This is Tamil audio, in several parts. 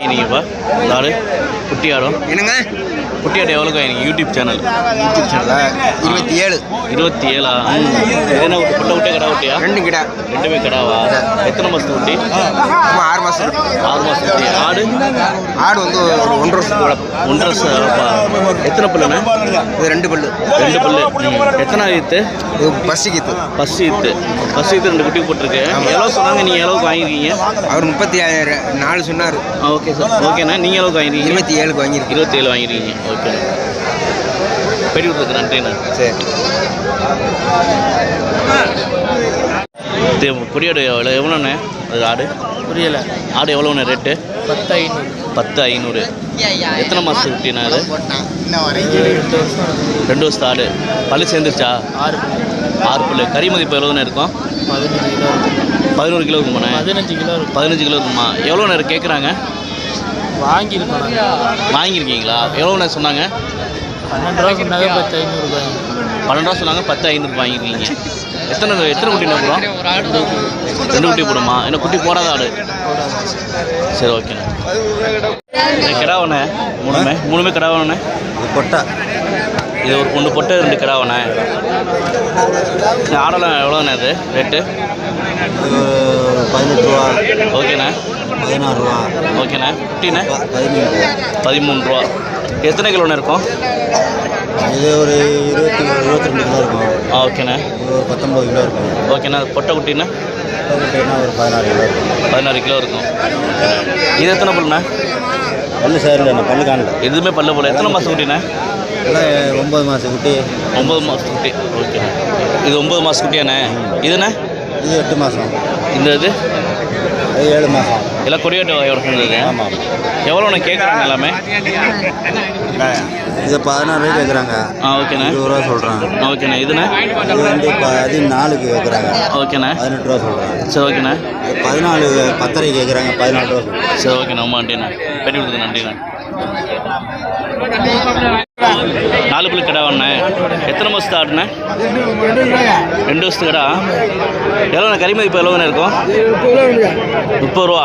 நீங்கப்பா ஆடு குட்டி ஆடும் என்னங்க குட்டி ஆடு எவ்வளோக்கா எனக்கு யூடியூப் சேனல் 27 27ஆ என்ன குட்டி புட்டை குட்டியா கடா குட்டியா ரெண்டு கிடா ரெண்டுமே கடாவா எத்தனை மாதத்து குட்டி 6 மாதம் 6 மாதத்து குட்டி ஆடு ஆடு வந்து ஒரு 1.5 வருஷம் 1.5 வருஷம்ப்பா எத்தனை பல்லுண்ணே இது 2 பல்லு 2 பல்லு எத்தனை ஈத்து இது பசிக்குது பஸ் ஈத்து 2 குட்டி போட்டிருக்கு எவ்வளோ சொன்னாங்க நீங்கள் எவ்வளோக்கு வாங்கிருக்கீங்க அவர் 34 சொன்னார் ஓகே சார் ஓகேண்ணா நீங்கள் எவ்வளோக்கு வாங்கிருக்கீங்க 27க்கு வாங்கியிருக்கேன் 27 வாங்கிருக்கீங்க ஓகே பெரிய விட்ருக்கு நன்றிண்ணா சரி இது பொடியாடு எவ்வளோண்ணே அது ஆடு புரியலை ஆடு எவ்வளோண்ணே ரேட்டு 10,500 எத்தனை மாதத்துக்கு குட்டிண்ணா அது 2 வருஷத்து ஆடு பல்லு சேர்ந்துருச்சா 6 பல்லு கறி மதிப்பு எவ்வளோண்ணே இருக்கும் 11 கிலோ இருக்குமாண்ணே 15 கிலோ இருக்குமா எவ்வளோ நேரம் கேட்குறாங்க வாங்கியிருக்கீங்களா எவ்வளோ நேரம் சொன்னாங்க 12 ரூபா சொன்னாங்க 10,500 வாங்கியிருக்கீங்க எத்தனை குட்டி போடும் 2 குட்டி போடுமா என்ன குட்டி போடாத ஆடு சரி ஓகேண்ணே கிடாவண்ணே மூணுமே கிடாவண்ணே கொட்டை இது ஒரு 1 பொட்டை 2 கிடாவண்ணே ஆடெல்லாம் எவ்வளோண்ணே அது ரேட்டு 18 ரூபா ஓகேண்ணே 16 ரூபா ஓகேண்ணே குட்டிண்ணே 13 ரூபா எத்தனை கிலோண்ணே இருக்கும் இது ஒரு 22 கிலோ இருக்கும் ஓகேண்ணே இது ஒரு 19 கிலோ இருக்கும் ஓகேண்ணா பொட்டை குட்டிண்ணே ஒரு 16 கிலோ இருக்கும் 16 கிலோ இருக்கும் இது எத்தனை பல்லுண்ணே பல்லு சேரல பல்லு காணல எதுவுமே பல்லு போல எத்தனை மாதம் குட்டிண்ணே 9 மாதம் குட்டி 9 மாதம் குட்டி ஓகேண்ணே இது 9 மாதம் குட்டியாண்ணே இதுண்ணே இது 8 மாதம் இந்த இது 7 மாதம் எல்லாம் கொடியாட்டு வகையோட இருந்தது ஆமாம் எவ்வளோண்ணே கேட்குறாங்க எல்லாமே இது 16 ரூபாய்க்கு கேட்குறாங்க ஓகேண்ணே 20 ரூபா சொல்கிறாங்க ஓகேண்ணே இதுண்ணே இது வந்து 14க்கு கேட்குறாங்க ஓகேண்ணே 18 ரூபா சொல்கிறாங்க சரி ஓகேண்ணே 14 10:30 கேட்குறாங்க 14 ரூபா சொல்கிறாங்க சரி ஓகேண்ணா ரொம்ப நன்றிண்ணே பெரிய கொடுத்துக்கு நன்றிண்ணே 4 பல்லு கடை வாண்ணே எத்தனை மாதத்து ஆடுண்ணே 2 வருஷத்து கடை எவ்வளோண்ணே கறி மதிப்பு எவ்வளோண்ணே இருக்கும் 30 ரூபா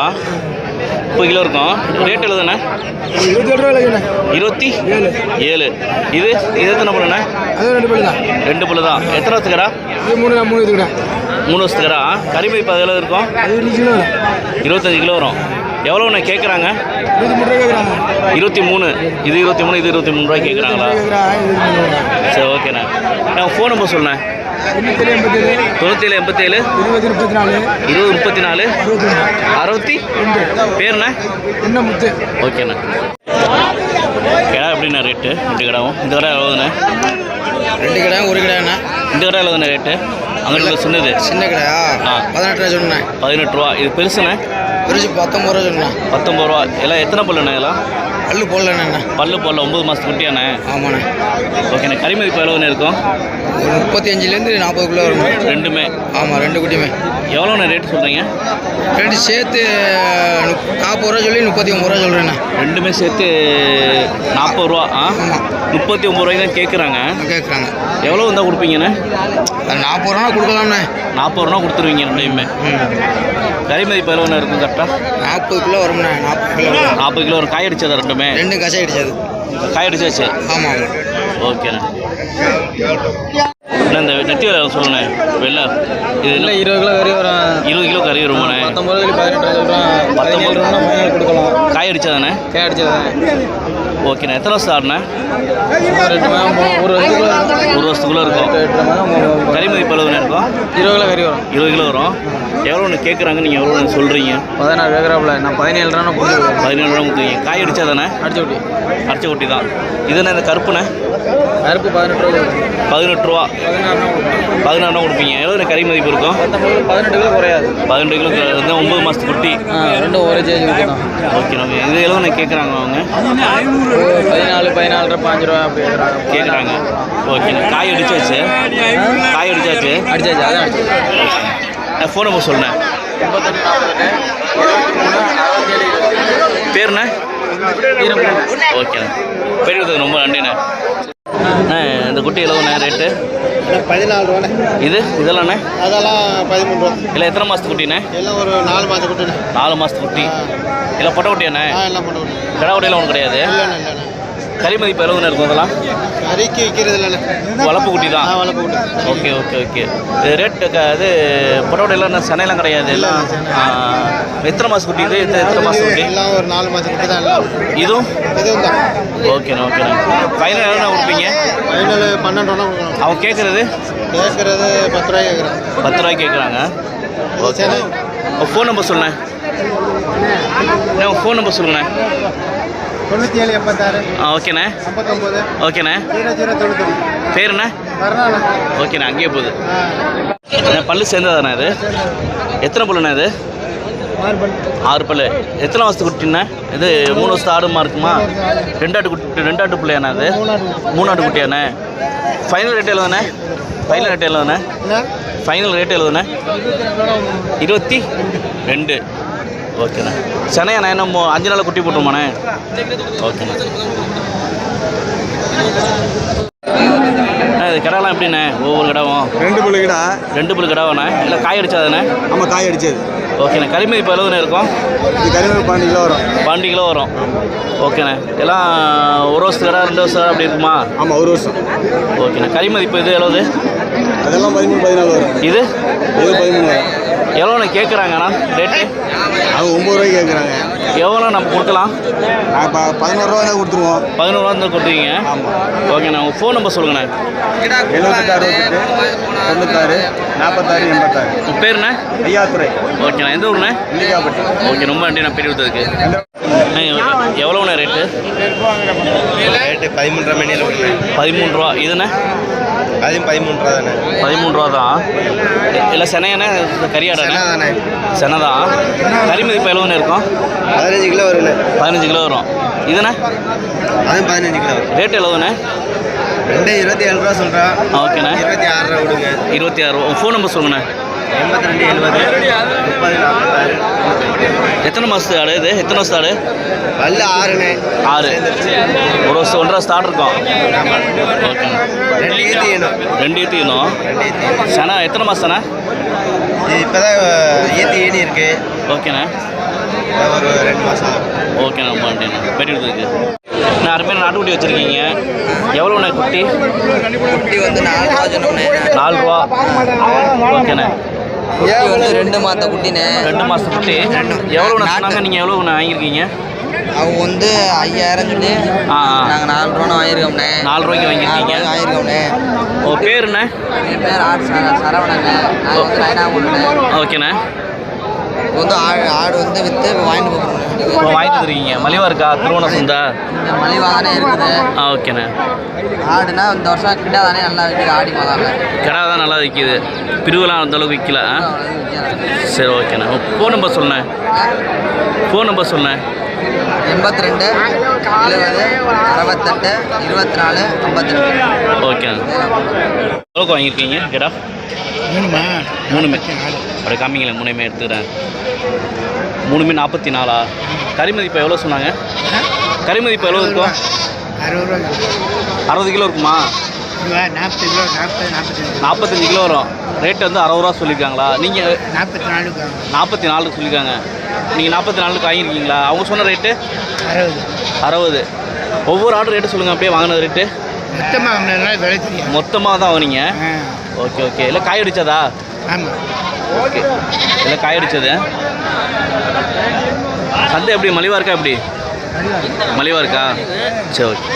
30 கிலோ இருக்கும் ரேட் எவ்வளோண்ணே 27 இது எத்தனை பல்லுண்ணே 2 பல்லு தான் எத்தனை வருஷத்து கடை 3 வருஷத்து கடை கறி மதிப்பு அது எவ்வளோ இருக்கும் 25 கிலோ வரும் எவ்வளோண்ணே கேட்குறாங்க 23 இது 23 இது 23 ரூபாய் கேட்குறாங்களா சரி ஓகேண்ணே நான் ஃபோன் நம்பர் சொல்லேன் 97 87 20 34 60 பேருண்ணே ஓகேண்ணே கடை எப்படிண்ணா ரேட்டு 2 கடாவும் இந்த கடை எவ்வளோண்ணே 2 கடை 1 கடைண்ணா இந்த கடை எவ்வளோண்ணே ரேட்டு அங்கே சொன்னது சின்ன கடையா 18 ரூபா சொன்னேன் 18 ரூபா இது பெருசுண்ணே பெருசு 19 ரூபா சொன்னேன் 19 ரூபா எல்லாம் எத்தனை பல்லுண்ணே இதெல்லாம் பல்லு போடலண்ணா பல்லு போடல 9 மாதத்து குட்டியாண்ணே ஆமாண்ணே ஓகேண்ணே கறி மதிப்பு எவ்வளோண்ணே இருக்கும் ஒரு 35லேருந்து 40 கிலோ வரும் ரெண்டுமே ஆமாம் 2 குட்டியுமே எவ்வளோண்ணே ரேட்டு சொல்கிறீங்க ரெண்டு சேர்த்து 40 ரூபா சொல்லி 39 ரூபா சொல்கிறேண்ணா ரெண்டுமே சேர்த்து 40 ரூபா 39 ரூபாய்க்கு தான் கேட்குறாங்க கேட்குறாங்க எவ்வளோ வந்தால் கொடுப்பீங்கண்ணே 40 ரூபா கொடுக்கலாம்ண்ணே 40 ரூபா கொடுத்துருவீங்க ரெண்டையுமே கறி மதிப்பு எவ்வளோண்ணே இருக்கும் கரெக்டாக 40 கிலோ வரும்ண்ணே 40 கிலோ வரும் காய் அடிச்சதா ரெண்டுமே 2 கசை அடிச்சது காய் அடிச்சாச்சு ஆமாம் ஓகேண்ணே இந்த நெத்தி வேலை சொல்லுண்ணே வெள்ளை இது இல்லை 20 கிலோ கறி வரும் 20 கிலோ கறி வருமாண்ணே 19 18 சொல்கிறேன் 17 ரூபா ஃபைனல் கொடுக்கலாம் காய் அடிச்சதானே காய் அடிச்சதானே ஓகேண்ணே எத்தனை வருஷம் ஆடுண்ணே 2 மாதம் 1 வருஷத்துக்குள்ளே இருக்கும் கறி மதிப்பு எவ்வளோண்ணே இருக்கும் 20 கிலோ கறி வரும் 20 கிலோ வரும் எவ்வளோண்ணே கேட்குறாங்க நீங்கள் எவ்வளோ சொல்கிறீங்க 16 கேட்குறாப்புல நான் 17 ரூபா கொடுத்துருவேன் 17 ரூபா கொடுத்துருவீங்க காய் அடிச்சாதானே அடிச்ச குட்டி தான் இதுண்ணே இந்த கருப்புண்ணே கருப்பு 18 ரூபா 18 ரூபா 16 ரூபா கொடுப்பீங்க எவ்வளோ கறி மதிப்பு இருக்கும் 18 கிலோ குறையாது 18 கிலோ இருந்தால் 9 மாதத்து குட்டி ரெண்டும் ஒரே சேஞ்ச் கொடுக்கணும் ஓகே ஓகே இது எவ்வளோ கேட்குறாங்க அவங்க 14 ரூபா 5 ரூபா அப்படி கேட்குறாங்க ஓகேண்ணே காய் அடிச்சாச்சு அடிச்சாச்சு அதான் அடிச்சு ஃபோன் நம்பர் சொல்லுண்ணே பேருண்ணே ஓகேண்ணே பெரியதுக்கு ரொம்ப நன்றிண்ணே. அண்ணே இந்த குட்டி எவ்வளோண்ணே ரேட்டு? 14 ரூபாண்ணே. இதெல்லாம்ண்ணே? அதெல்லாம் 13 ரூபா. இல்லை எத்தனை மாதத்து குட்டிண்ணே? எல்லாம் ஒரு 4 மாதம் குட்டிண்ணே. 4 மாதத்து குட்டி. இல்லை பொட்டை குட்டியாண்ணே? எல்லாம் போட்டு குட்டி. கடை குட்டியெல்லாம் ஒன்றும் கிடையாது. இல்லைண்ணே. கறி மதிப்பு எவ்வளோண்ணே இருக்கும் அதெல்லாம்? கறிக்கு விற்கிறது இல்லைண்ணே. வளர்ப்பு குட்டி தான். வளர்ப்பு குட்டி. Okay okay okay. இது ரேட்டு இது பொட்டை குட்டியெல்லாம் என்ன சனையெல்லாம் கிடையாது எல்லாம்? எத்தனை மாதம் குட்டி இது? எத்தனை மாதம் குட்டி? எல்லாம் ஒரு 4 மாதம் குட்டி தான். இதுவும் தான். ஓகேண்ணே ஓகேண்ணே. ஃபைனல் எவ்வளோ கொடுப்பீங்க? ஃபைனல் 12 ரூபா கொடுக்கணும். அவன் கேட்குறது 10 ரூபாய் கேட்குறான். 10 ரூபாய்க்கு கேட்குறாங்க. ஓகே. ஃபோன் நம்பர் சொல்லுண்ணே. உங்கள் ஃபோன் நம்பர் சொல்லுங்கண்ணே. 97 86 ஓகேண்ணே 59 ஓகேண்ணே. 0099. பேருண்ணே? வரலாண்ணே. ஓகேண்ணே அங்கேயே போகுது. பல்லு சேர்ந்ததாண்ணே இது? எத்தனை பல்லுண்ணே இது? 6 பல்லு. எத்தனை மாதத்து குட்டிண்ணே இது? 3 வருஷத்து ஆடுமா இருக்குமா? 2 ஆட்டு பிள்ளையாண்ணே அது? 3 ஆட்டு குட்டியாண்ணே? ஃபைனல் ரேட் எழுதுண்ணே. ஃபைனல் ரேட் எழுதுண்ணே. ஃபைனல் ரேட் எழுதுண்ணே. 22. ஓகேண்ணே. சென்னையாண்ணே நம்ம 5 நாளில் குட்டி போட்டுருமாண்ணே? ஓகேண்ணே. இது கடாலாம் எப்படிண்ணே ஒவ்வொரு கடாவும்? 2 புல்லு கிடா. 2 புல்லு கடாவாண்ணே? இல்லை காய் அடிச்சாதாண்ணே? ஆமாம், காய் அடிச்சது. ஓகேண்ணே. கறி இப்போ எவ்வளோண்ணே இருக்கும்? இது கறிமதி 12 கிலோ வரும். 12 கிலோ வரும். ஓகேண்ணே. எல்லாம் 1 வருஷத்து கடை 2 வருஷம் அப்படி இருக்குமா? ஆமாம், 1 வருஷம். ஓகேண்ணே. கறி மதிப்பு இது எவ்வளவு? அதெல்லாம் 13 14 வரும். இது 13 வரும். எவ்வளோண்ணே கேட்குறாங்கண்ணா ரேட்டு? அவங்க 9 ரூபாய்க்கு கேட்குறாங்க. எவ்வளோ நம்ம கொடுக்கலாம்? நான் இப்போ 11 ரூபா தான் கொடுத்துருவோம். 11 ரூபா தான் கொடுத்துருக்கீங்க. ஆமாம். ஓகேண்ணா. உங்கள் ஃபோன் நம்பர் சொல்லுங்கண்ணே. 78 68 96 46 86. உங்கள் பேருண்ணே? ஐயாத்துறை. ஓகேண்ணா. எந்த ஊருண்ணே? இந்தியாப்பட்டி. ஓகே ரொம்ப நன்றி நான் பெரிய கொடுத்ததுக்கு. எவ்வளோண்ணே ரேட்டு? ரேட்டு 13 ரூபா மணியில் விடுங்க. 13 ரூபா. இதுண்ணே? அதுவும் 13 ரூபா தானே. 13 ரூபா தான். இல்லை சென்னையாண்ணே கறியாடாண்ணே? தானே. சென்னை தான். கறி மதிப்பு எவ்வளோண்ணே இருக்கும்? 15 கிலோ வருண்ணே. 15 கிலோ வரும். இதுண்ணே? அதுவும் 15 கிலோ வரும். ரேட் எவ்வளோண்ணே? 27 ரூபா சொல்கிறா. ஓகேண்ணே. 26 ரூபா கொடுங்க. 26 ரூபா. உங்கள் ஃபோன் நம்பர் சொல்லுங்கண்ணே. 82 70 30 46. எத்தனை மாதத்து ஆடு இது? எத்தனை வருஷத்து ஆடு? பல்லு 6ண்ணே. 6. 1 வருஷம் 1.5 வருஷம் ஆடு இருக்கும். ஓகேண்ணே. 2 ஈத்தியணும். 2 ஈத்தியணும். செனை எத்தனை மாதம் செனை? இது இப்போ தான் ஈனி இருக்கு. ஓகேண்ணே. ஒரு 2 மாதம். ஓகேண்ணா ரொம்ப நன்றிண்ணா பெரியதுக்கு. நான் அருமையான நாட்டுக்குட்டி வச்சுருக்கீங்க. எவ்வளோண்ணே குட்டி? குட்டி வந்து 4 ரூபா சொன்னோம்ண்ணே. 4 ரூபா. ஓகேண்ணே. குட்டி வந்து 2 மாத குட்டிண்ணே. 2 மாதத்து குட்டி. எவ்வளோண்ணே சொன்னாங்க? நீங்கள் எவ்வளோண்ணே வாங்கியிருக்கீங்க? அவங்க வந்து 5000 சொல்லி நாங்கள் 4 ரூபா வாங்கியிருக்கோம்ண்ணே. 4 ரூபாய்க்கு வாங்கியிருக்கீங்க. வாங்கியிருக்கோம்ண்ணே. ஓ பேருண்ணே? என் பேர் சரவணங்க. நாங்கள் வந்து நயனாமூர்ண்ணே. ஓகேண்ணே. இப்போ வந்து ஆடு வந்து விற்று இப்போ வாங்கிட்டு போகிறோம். இப்போ வாங்கிட்டு வந்துருக்கீங்க. மலிவாக இருக்கா? திருவண்ணம் சொந்தா? மலிவாக தானே இருக்குது. ஓகேண்ணே. ஆடுனா இந்த வருஷம் கிட்ட தானே நல்லா விற்கிது. ஆடி மாதாங்க கடை தான் நல்லா விற்கிது. பிரிவுலாம் அந்தளவுக்கு விற்கல. சரி ஓகேண்ணே. ஃபோன் நம்பர் சொல்லுண்ணே. ஃபோன் நம்பர் சொல்லுண்ணே. 82 70 68 24 52. ஓகேண்ணே. எவ்வளோக்கு வாங்கியிருக்கீங்க கேடா? 3மே அப்படியே காமிங்களே. 3மே எடுத்துக்கிறேன். 3மே 44. கறி மதிப்பு எவ்வளோ சொன்னாங்க? கறி மதிப்பு எவ்வளோ இருக்கும்? 60 கிலோ இருக்குமா? 40 கிலோ 45 கிலோ வரும். ரேட்டு வந்து 60 ரூபா சொல்லியிருக்காங்களா? நீங்கள் 44 சொல்லியிருக்காங்க. நீங்கள் 44க்கு வாங்கியிருக்கீங்களா? அவங்க சொன்ன ரேட்டு 60. ஒவ்வொரு ஆர்டர் ரேட்டு சொல்லுங்கள். அப்படியே வாங்கினது ரேட்டு மொத்தமாக தான் வாங்கினீங்க. Okay okay. இல்லை காய் அடித்ததா? ஆமாம். ஓகே. இல்லை காய் அடித்தது. சந்தை எப்படி மலிவாக இருக்கா? எப்படி மலிவாக இருக்கா? சரி ஓகே.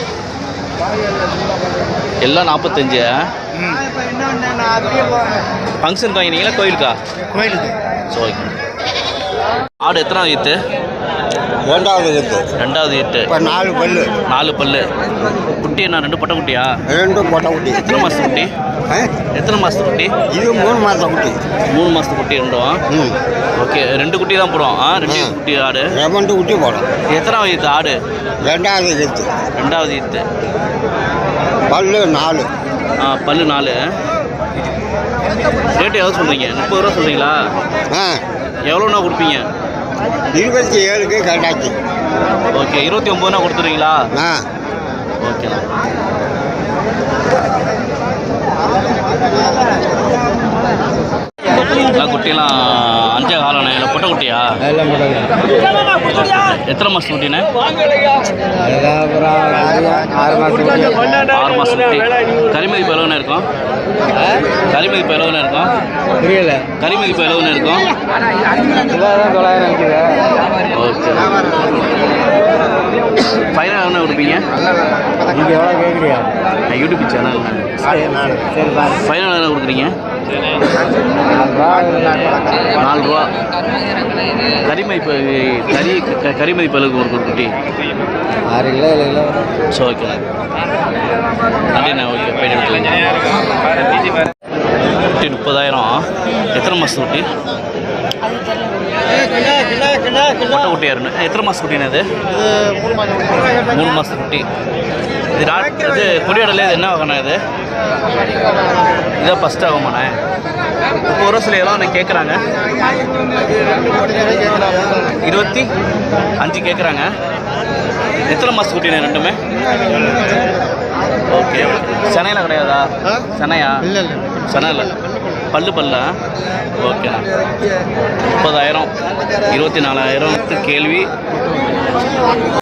எல்லாம் 45. ஃபங்க்ஷனுக்கு வாங்கினீங்களா கோயிலுக்கா? கோயிலுக்கு. சரி ஓகே. ஆடு எத்தனாவது ஈத்து? 2வது ஈத்து. 2வது ஈத்து. இப்போ 4 பல்லு. 4 பல்லு. குட்டி என்ன 2 பொட்டை குட்டியா? 2 பொட்டை குட்டி. எத்தனை மாதத்து குட்டி? எத்தனை மாதத்து குட்டி? இது 3 மாதம் குட்டி. 3 மாதத்து குட்டி ரெண்டும். ஓகே. 2 குட்டி தான் போடும். 2 குட்டி ஆடு. 2 குட்டி போடும். எத்தனாவது ஈத்து ஆடு? 2வது ஈத்து. 2வது ஈத்து. பல்லு 4. பல்லு 4. ரேட்டு எவ்வளோ சொல்கிறீங்க? 30 ரூபா சொல்கிறீங்களா? ஆ எவ்வளோண்ணா கொடுப்பீங்க? 27க்கு கேட்டாச்சு. ஓகே ஓகே 29 கொடுத்துருவீங்களா? ஆ ஓகேண்ணா. குட்டியெல்லாம் 5 காலண்ணே, இல்லை பொட்டை குட்டியா? எல்லாம் எத்தனை மாதம் குட்டிண்ணே? 6 மாதம் 6 மாதம் குட்டி. கரிமதிப்பு எவ்வளோண்ணே இருக்கும்? கரிமதிப்பு எவ்வளோண்ணே இருக்கும்? புரியல. கரிமதிப்பு எவ்வளோண்ணே இருக்கும்? 900 இருக்குது. ஓகே. ஃபைனல் என்ன கொடுப்பீங்க? நீங்கள் எவ்வளோ கேட்குறியா? YouTube channel. சரி ஃபைனல் என்ன கொடுக்குறீங்க? 4 ரூபா. கரிமதிப்பு கரிமதிப்பு அளவுக்கு ஒரு குட்டி 6 கிலோ 7 கிலோ. ஸோ ஓகேண்ணா. அப்படிண்ணா ஓகே போயிட்டு எடுத்துக்கங்க. குட்டி 30,000. எத்தனை மாதம் குட்டி? பொட்டை குட்டியாக இருந்து எத்தனை மாதம் குட்டினா இது? 3 மாதம் குட்டி. இது கொடியாடல இது என்ன வகைண்ணா இது? இதான் ஃபஸ்ட் ஆகுமாண்ணே? இப்போ ஒரு சில எல்லாம் நான் கேட்குறாங்க 25 கேட்குறாங்க. எத்தனை மாதம் குட்டிண்ணே ரெண்டுமே? ஓகே. சென்னையில் கிடையாதா? சென்னையா? சென்னை இல்லை, பல்லா? ஓகேண்ணா. 30,000 24,000 கேள்வி.